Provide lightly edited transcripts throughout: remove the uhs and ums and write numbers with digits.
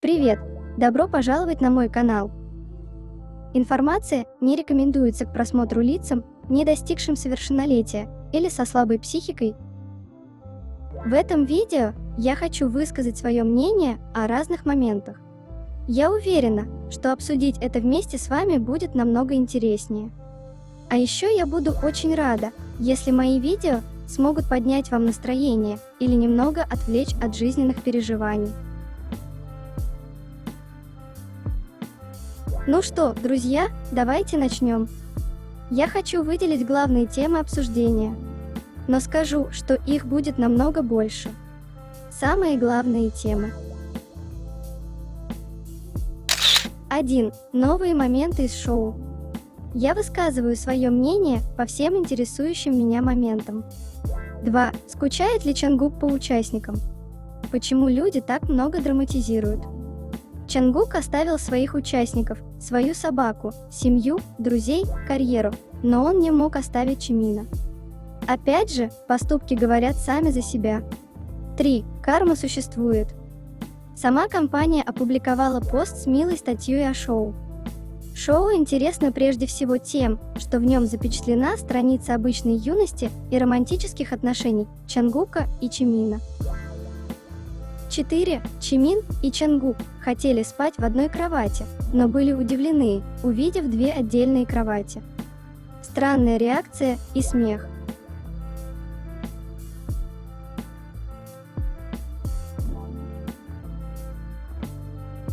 Привет! Добро пожаловать на мой канал. Информация не рекомендуется к просмотру лицам, не достигшим совершеннолетия или со слабой психикой. В этом видео я хочу высказать свое мнение о разных моментах. Я уверена, что обсудить это вместе с вами будет намного интереснее. А еще я буду очень рада, если мои видео смогут поднять вам настроение или немного отвлечь от жизненных переживаний. Ну что, друзья, давайте начнем. Я хочу выделить главные темы обсуждения, но скажу, что их будет намного больше. Самые главные темы. 1. Новые моменты из шоу. Я высказываю свое мнение по всем интересующим меня моментам. 2. Скучает ли Чангук по участникам? Почему люди так много драматизируют? Чангук оставил своих участников, свою собаку, семью, друзей, карьеру, но он не мог оставить Чимина. Опять же, поступки говорят сами за себя. 3. Карма существует. Сама компания опубликовала пост с милой статьей о шоу. Шоу интересно прежде всего тем, что в нем запечатлена страница обычной юности и романтических отношений Чангука и Чимина. 4. Чимин и Чангук хотели спать в одной кровати, но были удивлены, увидев две отдельные кровати. Странная реакция и смех.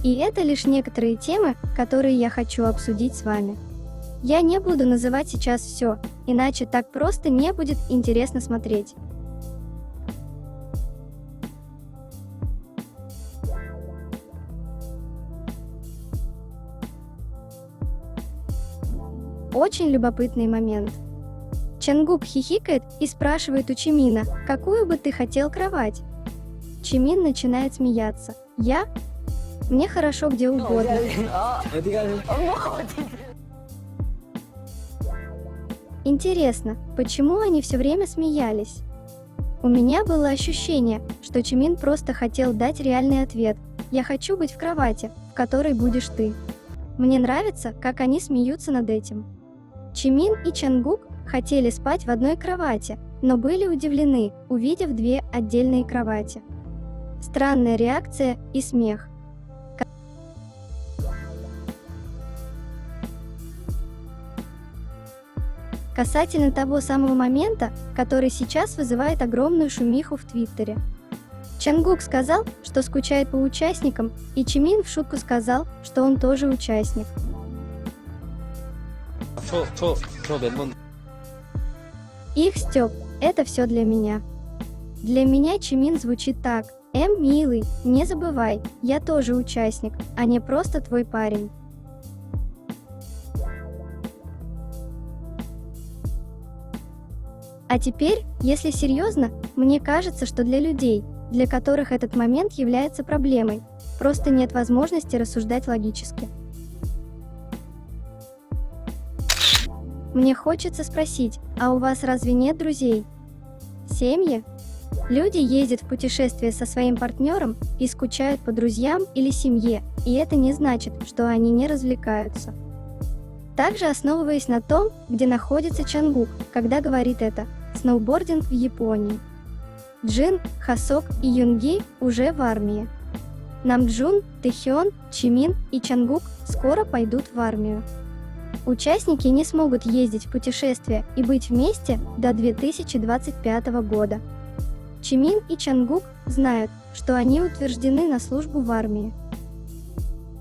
И это лишь некоторые темы, которые я хочу обсудить с вами. Я не буду называть сейчас все, иначе так просто не будет интересно смотреть. Очень любопытный момент. Чангук хихикает и спрашивает у Чимина, какую бы ты хотел кровать? Чимин начинает смеяться. Я? Мне хорошо где угодно. Интересно, почему они все время смеялись? У меня было ощущение, что Чимин просто хотел дать реальный ответ. Я хочу быть в кровати, в которой будешь ты. Мне нравится, как они смеются над этим. Чимин и Чангук хотели спать в одной кровати, но были удивлены, увидев две отдельные кровати. Странная реакция и смех. Касательно того самого момента, который сейчас вызывает огромную шумиху в Твиттере. Чангук сказал, что скучает по участникам, и Чимин в шутку сказал, что он тоже участник. Их Стёб, это все для меня. Для меня Чимин звучит так: милый, не забывай, я тоже участник, а не просто твой парень. А теперь, если серьезно, мне кажется, что для людей, для которых этот момент является проблемой, просто нет возможности рассуждать логически. Мне хочется спросить, а у вас разве нет друзей? Семьи? Люди ездят в путешествие со своим партнером и скучают по друзьям или семье, и это не значит, что они не развлекаются. Также основываясь на том, где находится Чангук, когда говорит это: сноубординг в Японии. Джин, Хасок и Юнги уже в армии. Намджун, Тэхён, Чимин и Чангук скоро пойдут в армию. Участники не смогут ездить в путешествия и быть вместе до 2025 года. Чимин и Чангук знают, что они утверждены на службу в армии.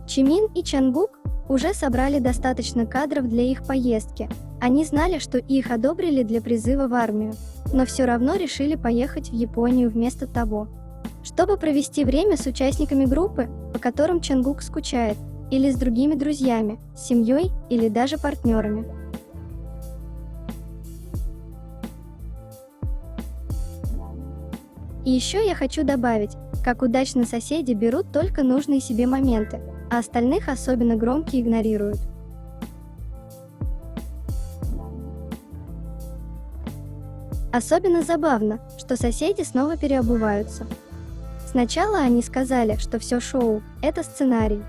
Чимин и Чангук уже собрали достаточно кадров для их поездки. Они знали, что их одобрили для призыва в армию, но все равно решили поехать в Японию вместо того, чтобы провести время с участниками группы, по которым Чангук скучает, или с другими друзьями, семьей или даже партнерами. И еще я хочу добавить, как удачно соседи берут только нужные себе моменты, а остальных особенно громкие игнорируют. Особенно забавно, что соседи снова переобуваются. Сначала они сказали, что все шоу – это сценарий.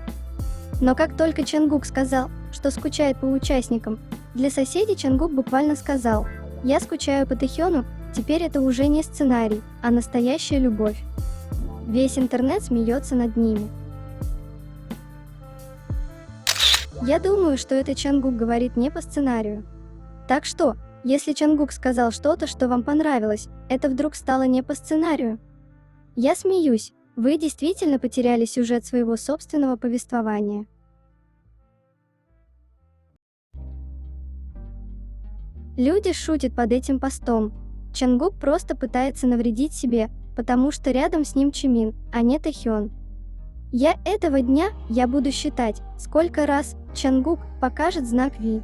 Но как только Чангук сказал, что скучает по участникам, для соседей Чангук буквально сказал: «Я скучаю по Тэхёну, теперь это уже не сценарий, а настоящая любовь». Весь интернет смеется над ними. Я думаю, что это Чангук говорит не по сценарию. Так что, если Чангук сказал что-то, что вам понравилось, это вдруг стало не по сценарию? Я смеюсь, вы действительно потеряли сюжет своего собственного повествования. Люди шутят под этим постом. Чангук просто пытается навредить себе, потому что рядом с ним Чимин, а не Тэхён. Этого дня я буду считать, сколько раз Чангук покажет знак Ви.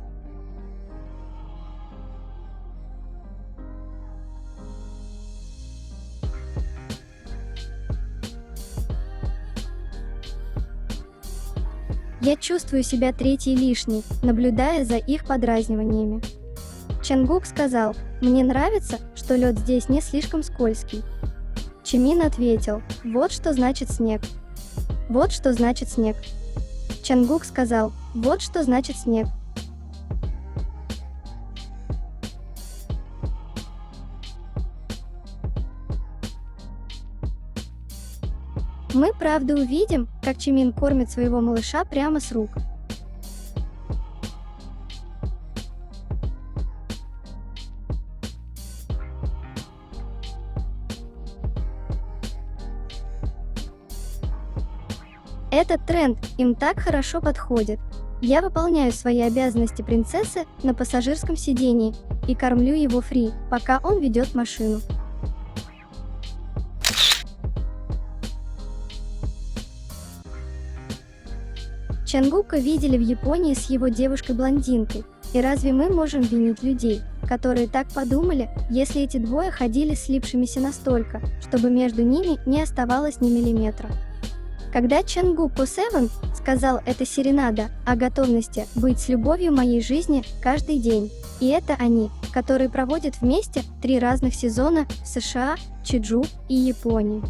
Я чувствую себя третьей лишней, наблюдая за их подразниваниями. Чангук сказал: «Мне нравится, что лед здесь не слишком скользкий». Чимин ответил: «Вот что значит снег». «Вот что значит снег». Чангук сказал: «Вот что значит снег». Мы правда увидим, как Чимин кормит своего малыша прямо с рук. Этот тренд им так хорошо подходит. Я выполняю свои обязанности принцессы на пассажирском сидении и кормлю его фри, пока он ведет машину. Чангука видели в Японии с его девушкой-блондинкой, и разве мы можем винить людей, которые так подумали, если эти двое ходили слипшимися настолько, чтобы между ними не оставалось ни миллиметра? Когда Чангук По7 сказал «это серенада» о готовности быть с любовью моей жизни каждый день, и это они, которые проводят вместе 3 разных сезона в США, Чеджу и Японии.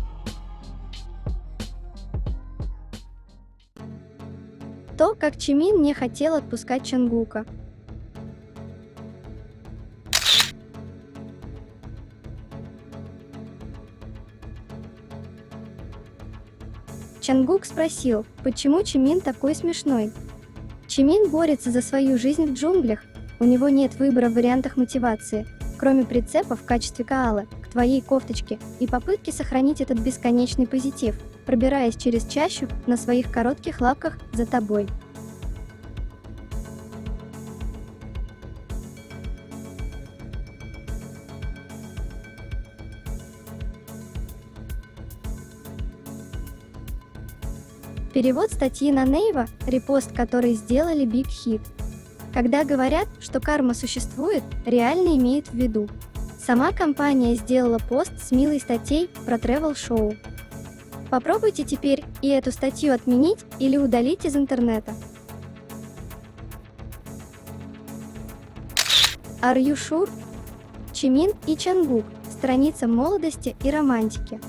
То, как Чимин не хотел отпускать Чангука. Чангук спросил, почему Чимин такой смешной. Чимин борется за свою жизнь в джунглях, у него нет выбора в вариантах мотивации, кроме прицепа в качестве коалы к твоей кофточке и попытки сохранить этот бесконечный позитив, пробираясь через чащу на своих коротких лапках за тобой. Перевод статьи на Naver, репост который сделали Big Hit. Когда говорят, что карма существует, реально имеют в виду. Сама компания сделала пост с милой статьей про тревел-шоу. Попробуйте теперь и эту статью отменить или удалить из интернета. Are you sure? Чимин и Чангук. Страница молодости и романтики.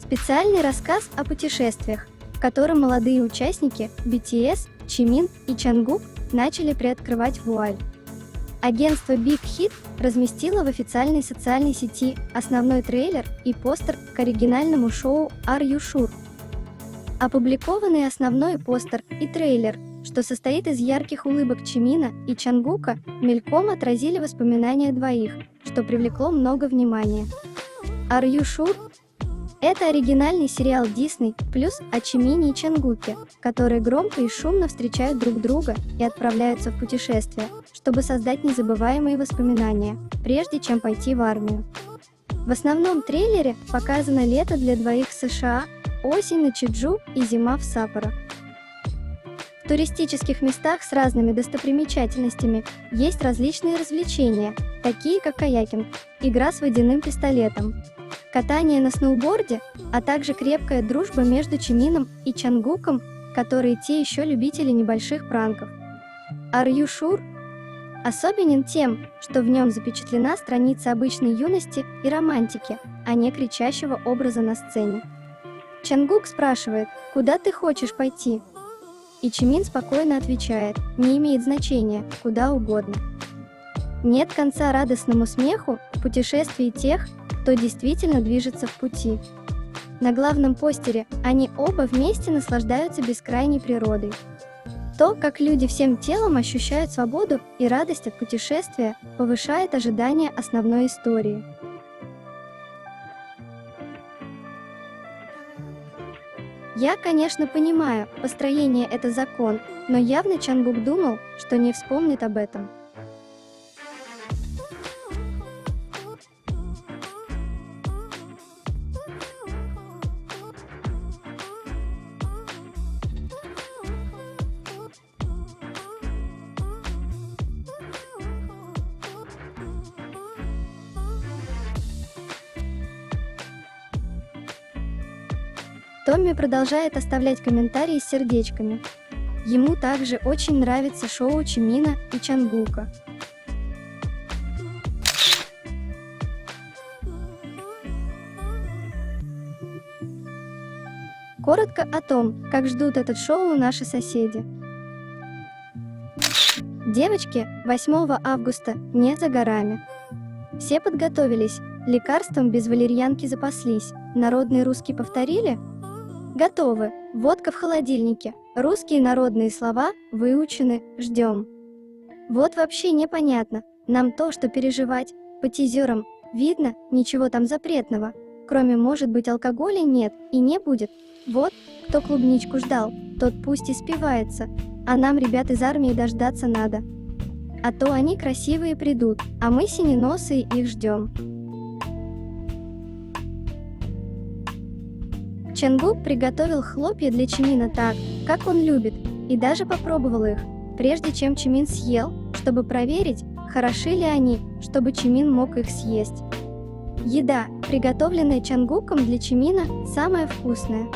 Специальный рассказ о путешествиях, в котором молодые участники BTS, Чимин и Чангук начали приоткрывать вуаль. Агентство Big Hit разместило в официальной социальной сети основной трейлер и постер к оригинальному шоу Are You Sure? Опубликованный основной постер и трейлер, что состоит из ярких улыбок Чимина и Чангука, мельком отразили воспоминания двоих, что привлекло много внимания. Are You Sure? Это оригинальный сериал Disney плюс о Чимине и Чангуке, которые громко и шумно встречают друг друга и отправляются в путешествие, чтобы создать незабываемые воспоминания, прежде чем пойти в армию. В основном трейлере показано лето для двоих в США, осень на Чеджу и зима в Саппоро. В туристических местах с разными достопримечательностями есть различные развлечения, такие как каякинг, игра с водяным пистолетом, катание на сноуборде, а также крепкая дружба между Чимином и Чангуком, которые те еще любители небольших пранков. Are You Sure? Особенен тем, что в нем запечатлена страница обычной юности и романтики, а не кричащего образа на сцене. Чангук спрашивает, куда ты хочешь пойти? И Чимин спокойно отвечает, не имеет значения, куда угодно. Нет конца радостному смеху в путешествии тех, кто действительно движется в пути. На главном постере они оба вместе наслаждаются бескрайней природой. То, как люди всем телом ощущают свободу и радость от путешествия, повышает ожидания основной истории. Я, конечно, понимаю, построение – это закон, но явно Чангук думал, что не вспомнит об этом. Томми продолжает оставлять комментарии с сердечками. Ему также очень нравится шоу Чимина и Чангука. Коротко о том, как ждут это шоу наши соседи. Девочки, 8 августа не за горами. Все подготовились, лекарством без валерьянки запаслись, народный русский повторили? Готовы, водка в холодильнике, русские народные слова выучены, ждем. Вот вообще непонятно, нам то, что переживать, по тизерам, видно, ничего там запретного, кроме, может быть, алкоголя нет и не будет. Вот, кто клубничку ждал, тот пусть и спивается, а нам, ребят из армии, дождаться надо. А то они красивые придут, а мы синеносые их ждем. Чангук приготовил хлопья для Чимина так, как он любит, и даже попробовал их, прежде чем Чимин съел, чтобы проверить, хороши ли они, чтобы Чимин мог их съесть. Еда, приготовленная Чангуком для Чимина, самая вкусная.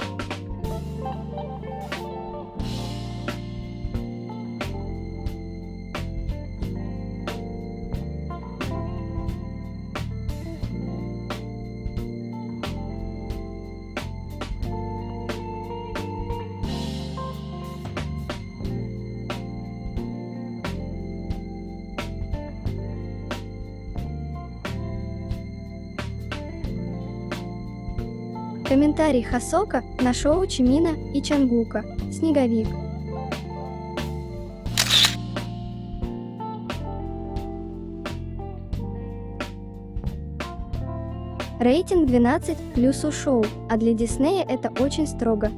Комментарий Хасока на шоу Чимина и Чангука «Снеговик». Рейтинг 12+ у шоу, а для Диснея это очень строго.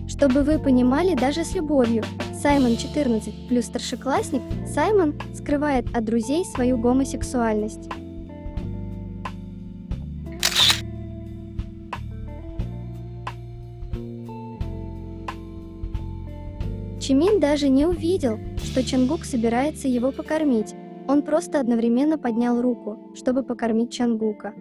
Чтобы вы понимали, даже с любовью, Саймон 14+ старшеклассник, Саймон скрывает от друзей свою гомосексуальность. Чимин даже не увидел, что Чангук собирается его покормить, он просто одновременно поднял руку, чтобы покормить Чангука.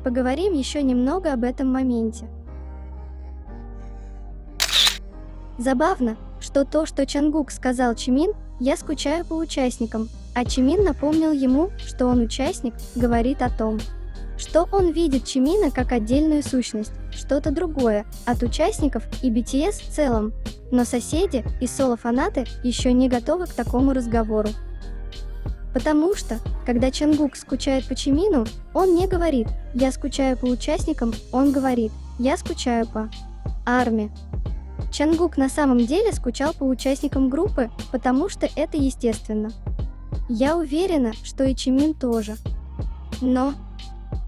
Поговорим еще немного об этом моменте. Забавно, что то, что Чангук сказал Чимин, я скучаю по участникам, а Чимин напомнил ему, что он участник, говорит о том, что он видит Чимина как отдельную сущность, что-то другое, от участников и BTS в целом, но соседи и соло-фанаты еще не готовы к такому разговору. Потому что, когда Чангук скучает по Чимину, он не говорит «я скучаю по участникам», он говорит «я скучаю по армии». Чангук на самом деле скучал по участникам группы, потому что это естественно. Я уверена, что и Чимин тоже. Но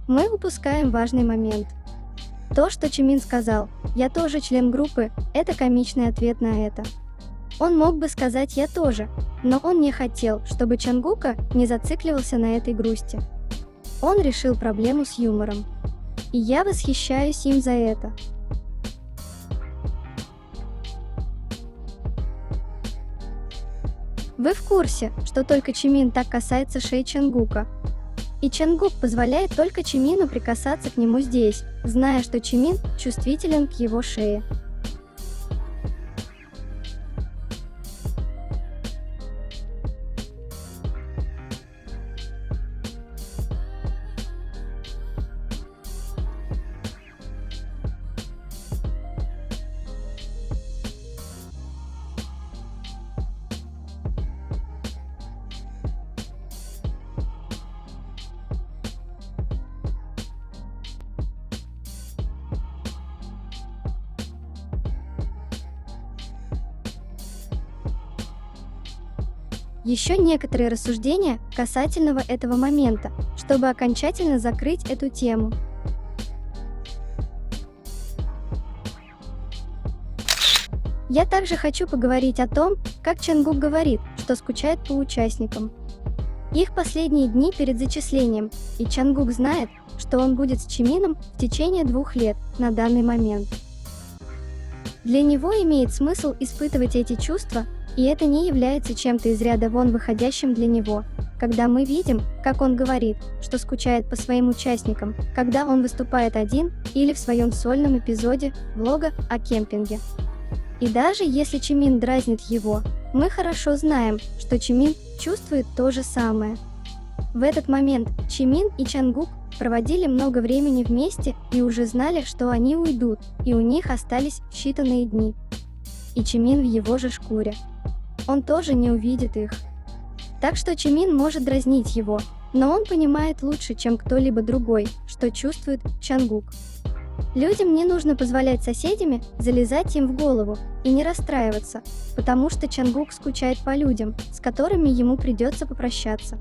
мы упускаем важный момент. То, что Чимин сказал «я тоже член группы», это комичный ответ на это. Он мог бы сказать «я тоже», но он не хотел, чтобы Чангука не зацикливался на этой грусти. Он решил проблему с юмором. И я восхищаюсь им за это. Вы в курсе, что только Чимин так касается шеи Чангука? И Чангук позволяет только Чимину прикасаться к нему здесь, зная, что Чимин чувствителен к его шее. Еще некоторые рассуждения касательно этого момента, чтобы окончательно закрыть эту тему. Я также хочу поговорить о том, как Чангук говорит, что скучает по участникам. Их последние дни перед зачислением, и Чангук знает, что он будет с Чимином в течение 2 лет на данный момент. Для него имеет смысл испытывать эти чувства, и это не является чем-то из ряда вон выходящим для него, когда мы видим, как он говорит, что скучает по своим участникам, когда он выступает один или в своем сольном эпизоде влога о кемпинге. И даже если Чимин дразнит его, мы хорошо знаем, что Чимин чувствует то же самое. В этот момент Чимин и Чангук проводили много времени вместе и уже знали, что они уйдут, и у них остались считанные дни. И Чимин в его же шкуре. Он тоже не увидит их. Так что Чимин может дразнить его, но он понимает лучше, чем кто-либо другой, что чувствует Чангук. Людям не нужно позволять соседями залезать им в голову и не расстраиваться, потому что Чангук скучает по людям, с которыми ему придется попрощаться.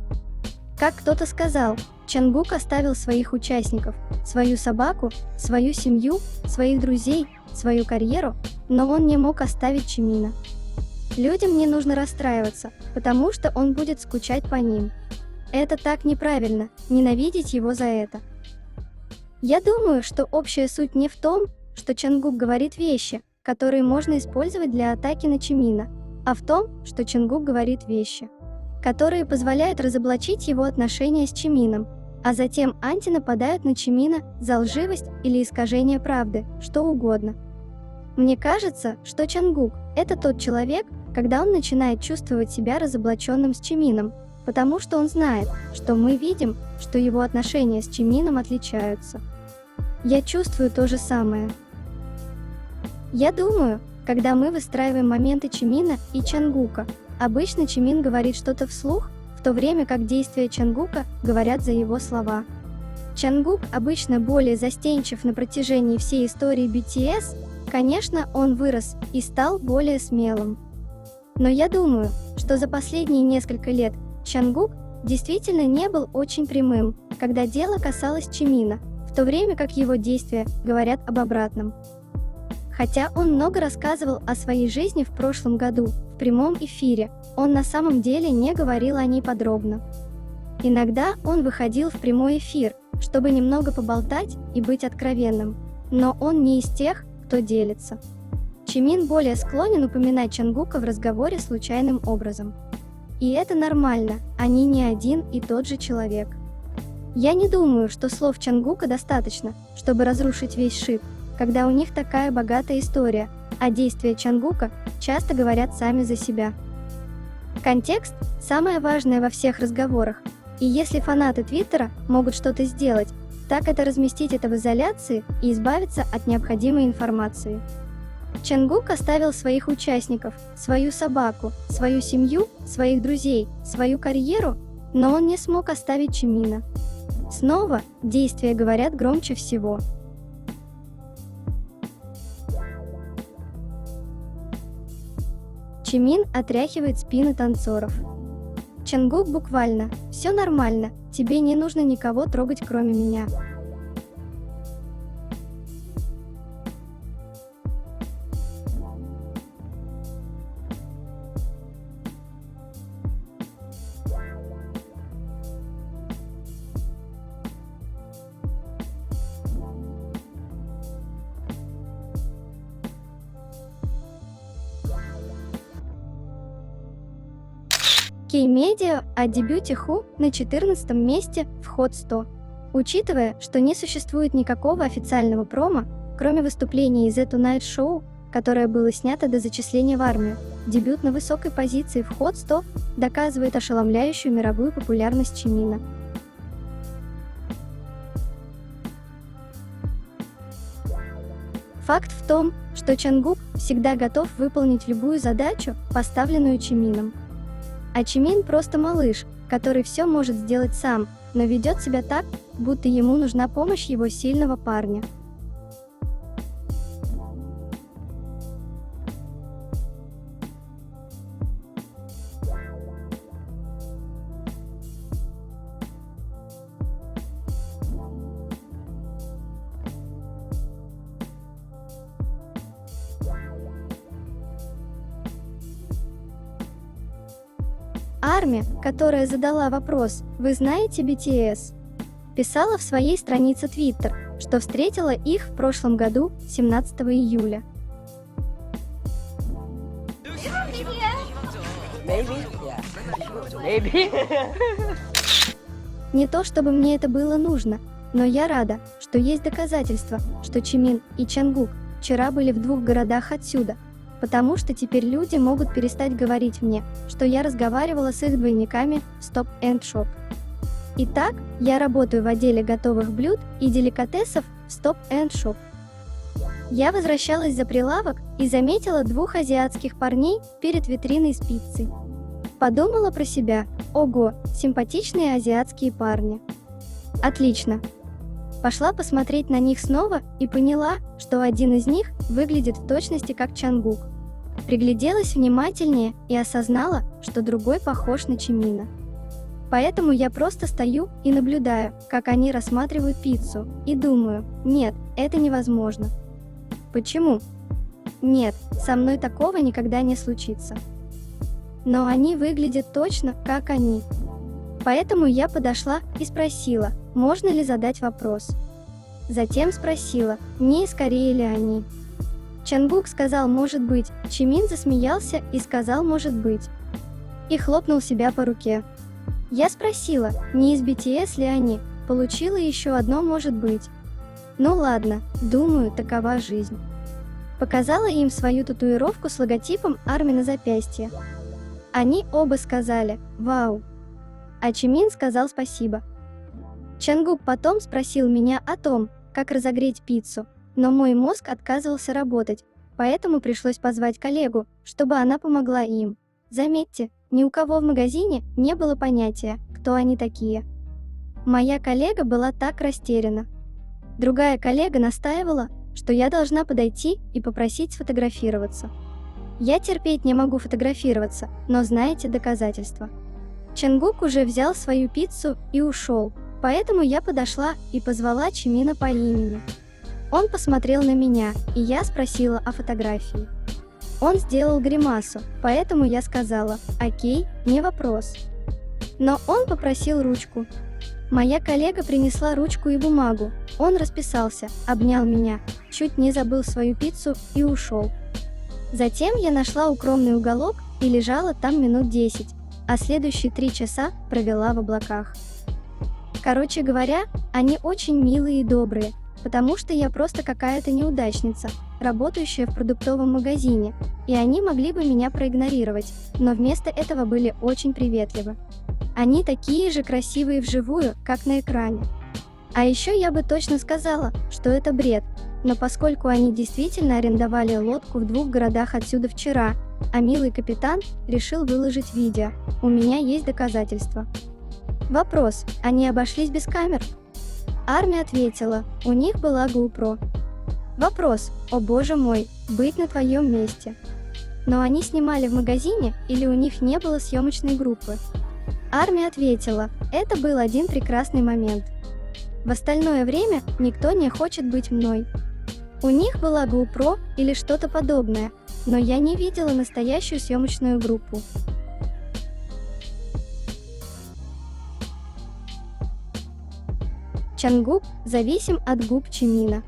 Как кто-то сказал, Чангук оставил своих участников, свою собаку, свою семью, своих друзей, свою карьеру, но он не мог оставить Чимина. Людям не нужно расстраиваться, потому что он будет скучать по ним. Это так неправильно, ненавидеть его за это. Я думаю, что общая суть не в том, что Чангук говорит вещи, которые можно использовать для атаки на Чимина, а в том, что Чангук говорит вещи, которые позволяют разоблачить его отношения с Чимином, а затем нападают на Чимина за лживость или искажение правды, что угодно. Мне кажется, что Чангук – это тот человек, когда он начинает чувствовать себя разоблаченным с Чимином, потому что он знает, что мы видим, что его отношения с Чимином отличаются. Я чувствую то же самое. Я думаю, когда мы выстраиваем моменты Чимина и Чангука, обычно Чимин говорит что-то вслух, в то время как действия Чангука говорят за его слова. Чангук обычно более застенчив на протяжении всей истории BTS, конечно, он вырос и стал более смелым. Но я думаю, что за последние несколько лет Чангук действительно не был очень прямым, когда дело касалось Чимина, в то время как его действия говорят об обратном. Хотя он много рассказывал о своей жизни в прошлом году, в прямом эфире, он на самом деле не говорил о ней подробно. Иногда он выходил в прямой эфир, чтобы немного поболтать и быть откровенным, но он не из тех, кто делится. Чимин более склонен упоминать Чангука в разговоре случайным образом. И это нормально, они не один и тот же человек. Я не думаю, что слов Чангука достаточно, чтобы разрушить весь шип, когда у них такая богатая история, а действия Чангука часто говорят сами за себя. Контекст – самое важное во всех разговорах, и если фанаты Твиттера могут что-то сделать, так это разместить это в изоляции и избавиться от необходимой информации. Чангук оставил своих участников, свою собаку, свою семью, своих друзей, свою карьеру, но он не смог оставить Чимина. Снова, действия говорят громче всего. Чимин отряхивает спины танцоров. Чангук буквально: «Все нормально, тебе не нужно никого трогать, кроме меня». K-Media о дебюте Ху на 14 месте в Hot 100. Учитывая, что не существует никакого официального промо, кроме выступления из The Tonight Show, которое было снято до зачисления в армию, дебют на высокой позиции в Hot 100 доказывает ошеломляющую мировую популярность Чимина. Факт в том, что Чангук всегда готов выполнить любую задачу, поставленную Чимином. А Чимин просто малыш, который все может сделать сам, но ведет себя так, будто ему нужна помощь его сильного парня. Арми, которая задала вопрос «Вы знаете BTS?», писала в своей странице Twitter, что встретила их в прошлом году, 17 июля. Не то чтобы мне это было нужно, но я рада, что есть доказательства, что Чимин и Чангук вчера были в 2 городах отсюда, потому что теперь люди могут перестать говорить мне, что я разговаривала с их двойниками в Stop and Shop. Итак, я работаю в отделе готовых блюд и деликатесов в Stop and Shop. Я возвращалась за прилавок и заметила 2 азиатских парней перед витриной с пиццей. Подумала про себя: ого, симпатичные азиатские парни. Отлично. Пошла посмотреть на них снова и поняла, что один из них выглядит в точности как Чангук. Пригляделась внимательнее и осознала, что другой похож на Чимина. Поэтому я просто стою и наблюдаю, как они рассматривают пиццу, и думаю: нет, это невозможно. Почему? Нет, со мной такого никогда не случится. Но они выглядят точно, как они. Поэтому я подошла и спросила, можно ли задать вопрос. Затем спросила, не из Кореи ли они. Чангук сказал «может быть», Чимин засмеялся и сказал «может быть» и хлопнул себя по руке. Я спросила, не из BTS ли они, получила еще одно «может быть». Ну ладно, думаю, такова жизнь. Показала им свою татуировку с логотипом ARMY на запястье. Они оба сказали «вау», а Чимин сказал спасибо. Чангук потом спросил меня о том, как разогреть пиццу, но мой мозг отказывался работать, поэтому пришлось позвать коллегу, чтобы она помогла им. Заметьте, ни у кого в магазине не было понятия, кто они такие. Моя коллега была так растеряна. Другая коллега настаивала, что я должна подойти и попросить сфотографироваться. Я терпеть не могу фотографироваться, но знаете доказательства. Чангук уже взял свою пиццу и ушел, поэтому я подошла и позвала Чимина по имени. Он посмотрел на меня, и я спросила о фотографии. Он сделал гримасу, поэтому я сказала: «Окей, не вопрос». Но он попросил ручку. Моя коллега принесла ручку и бумагу, он расписался, обнял меня, чуть не забыл свою пиццу и ушел. Затем я нашла укромный уголок и лежала там минут 10, а следующие 3 часа провела в облаках. Короче говоря, они очень милые и добрые, потому что я просто какая-то неудачница, работающая в продуктовом магазине, и они могли бы меня проигнорировать, но вместо этого были очень приветливы. Они такие же красивые вживую, как на экране. А еще я бы точно сказала, что это бред, но поскольку они действительно арендовали лодку в 2 городах отсюда вчера, а милый капитан решил выложить видео, у меня есть доказательства. Вопрос: они обошлись без камер? Арми ответила, у них была GoPro. Вопрос: о боже мой, быть на твоем месте. Но они снимали в магазине или у них не было съемочной группы? Арми ответила, это был один прекрасный момент. В остальное время никто не хочет быть мной. У них была GoPro или что-то подобное, но я не видела настоящую съемочную группу. Чангук зависим от губ Чимина.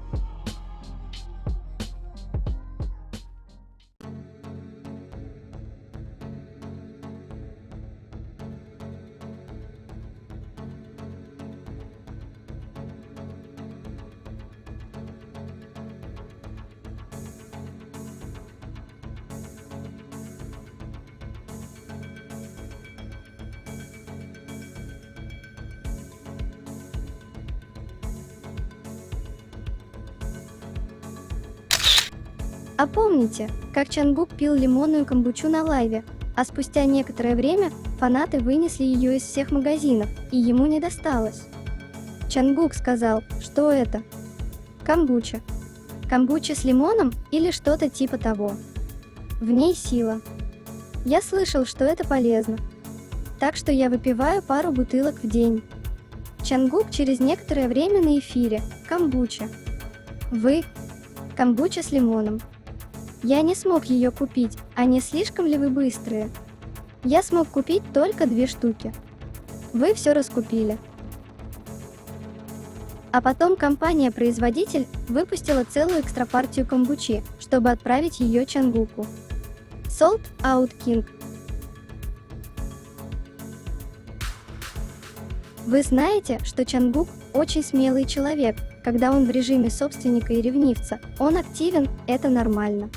А помните, как Чангук пил лимонную камбучу на лайве, а спустя некоторое время фанаты вынесли ее из всех магазинов, и ему не досталось? Чангук сказал, что это камбуча. Камбуча с лимоном или что-то типа того. В ней сила. Я слышал, что это полезно. Так что я выпиваю пару бутылок в день. Чангук через некоторое время на эфире. Камбуча. Вы? Камбуча с лимоном. Я не смог ее купить, а не слишком ли вы быстрые? Я смог купить только 2 штуки. Вы все раскупили. А потом компания-производитель выпустила целую экстрапартию камбучи, чтобы отправить ее Чангуку. Sold Out King. Вы знаете, что Чангук очень смелый человек, когда он в режиме собственника и ревнивца, он активен, это нормально.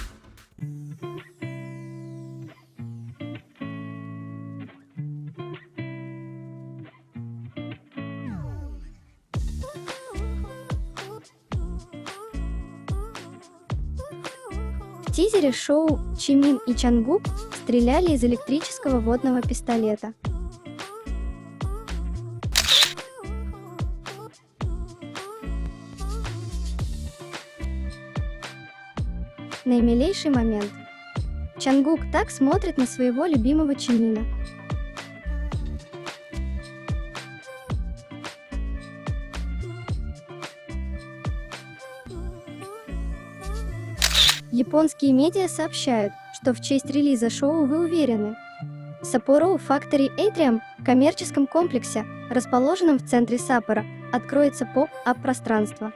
В тизере шоу Чимин и Чангук стреляли из электрического водного пистолета. Наимилейший момент. Чангук так смотрит на своего любимого Чимина. Японские медиа сообщают, что в честь релиза шоу вы уверены. Sapporo Factory Atrium в коммерческом комплексе, расположенном в центре Саппоро, откроется поп-ап пространство.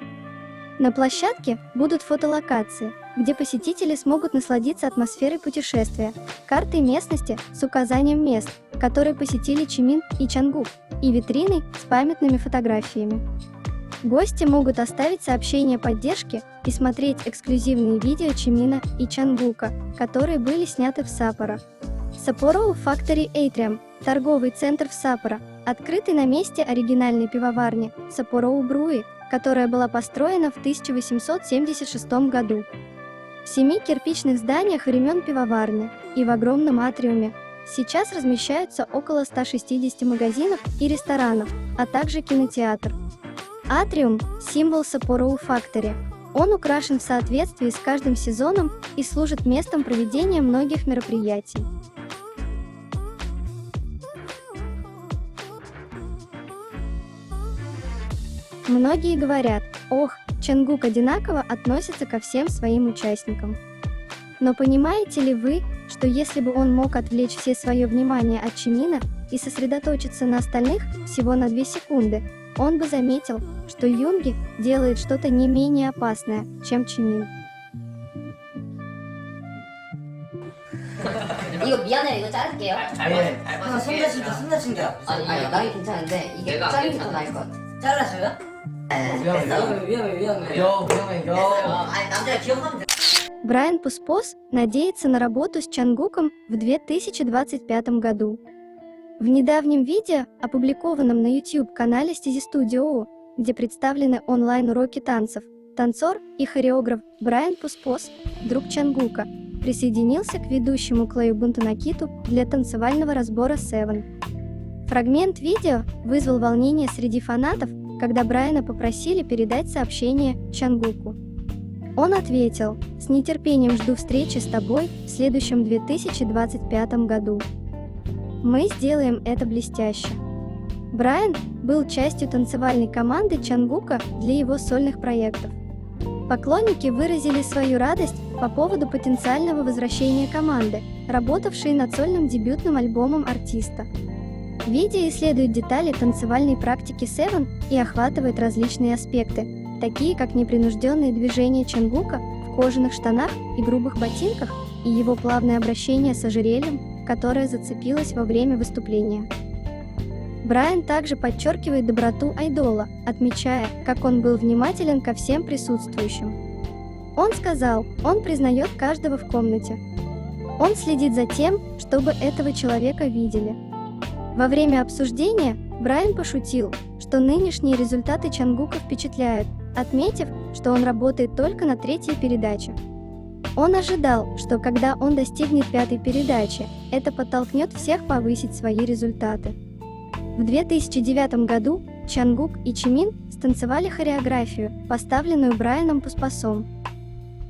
На площадке будут фотолокации, где посетители смогут насладиться атмосферой путешествия, картой местности с указанием мест, которые посетили Чимин и Чангук, и витриной с памятными фотографиями. Гости могут оставить сообщения поддержки и смотреть эксклюзивные видео Чимина и Чангука, которые были сняты в Саппоро. Sapporo Factory Atrium – торговый центр в Саппоро, открытый на месте оригинальной пивоварни Sapporo Brewery, которая была построена в 1876 году. В 7 кирпичных зданиях времен пивоварни и в огромном атриуме сейчас размещаются около 160 магазинов и ресторанов, а также кинотеатр. Атриум – символ Sapporo Factory. Он украшен в соответствии с каждым сезоном и служит местом проведения многих мероприятий. Многие говорят, ох, Чангук одинаково относится ко всем своим участникам. Но понимаете ли вы, что если бы он мог отвлечь все свое внимание от Чимина и сосредоточиться на остальных всего на 2 секунды, он бы заметил, что Юнги делает что-то не менее опасное, чем Чимин. 이거 미안해요. 이거 자를게요. 아예 손 다친 게 아니, 나이 괜찮은데 이게 자르는 게 더 나을 것 같아. 잘랐어요? 위험해. 위험해. 아니 남자가 기억하면 돼. Брайан Пуспос надеется на работу с Чангуком в 2025 году. В недавнем видео, опубликованном на YouTube-канале Steezy Studio, где представлены онлайн-уроки танцев, танцор и хореограф Брайан Пуспос, друг Чангука, присоединился к ведущему Клею Бунтанакиту для танцевального разбора Seven. Фрагмент видео вызвал волнение среди фанатов, когда Брайана попросили передать сообщение Чангуку. Он ответил: «С нетерпением жду встречи с тобой в следующем 2025 году. Мы сделаем это блестяще». Брайан был частью танцевальной команды Чангука для его сольных проектов. Поклонники выразили свою радость по поводу потенциального возвращения команды, работавшей над сольным дебютным альбомом артиста. Видео исследует детали танцевальной практики Seven и охватывает различные аспекты, такие как непринужденные движения Чангука в кожаных штанах и грубых ботинках и его плавное обращение с ожерельем, которое зацепилось во время выступления. Брайан также подчеркивает доброту айдола, отмечая, как он был внимателен ко всем присутствующим. Он сказал, он признает каждого в комнате. Он следит за тем, чтобы этого человека видели. Во время обсуждения Брайан пошутил, что нынешние результаты Чангука впечатляют, отметив, что он работает только на 3-й передаче. Он ожидал, что когда он достигнет 5-й передачи, это подтолкнет всех повысить свои результаты. В 2009 году Чангук и Чимин станцевали хореографию, поставленную Брайаном Пуспасом.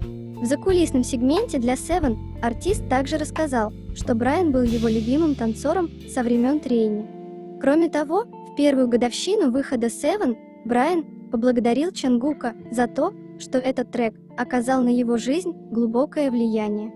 В закулисном сегменте для Seven артист также рассказал, что Брайан был его любимым танцором со времен трейни. Кроме того, в первую годовщину выхода Seven Брайан поблагодарил Чангука за то, что этот трек оказал на его жизнь глубокое влияние.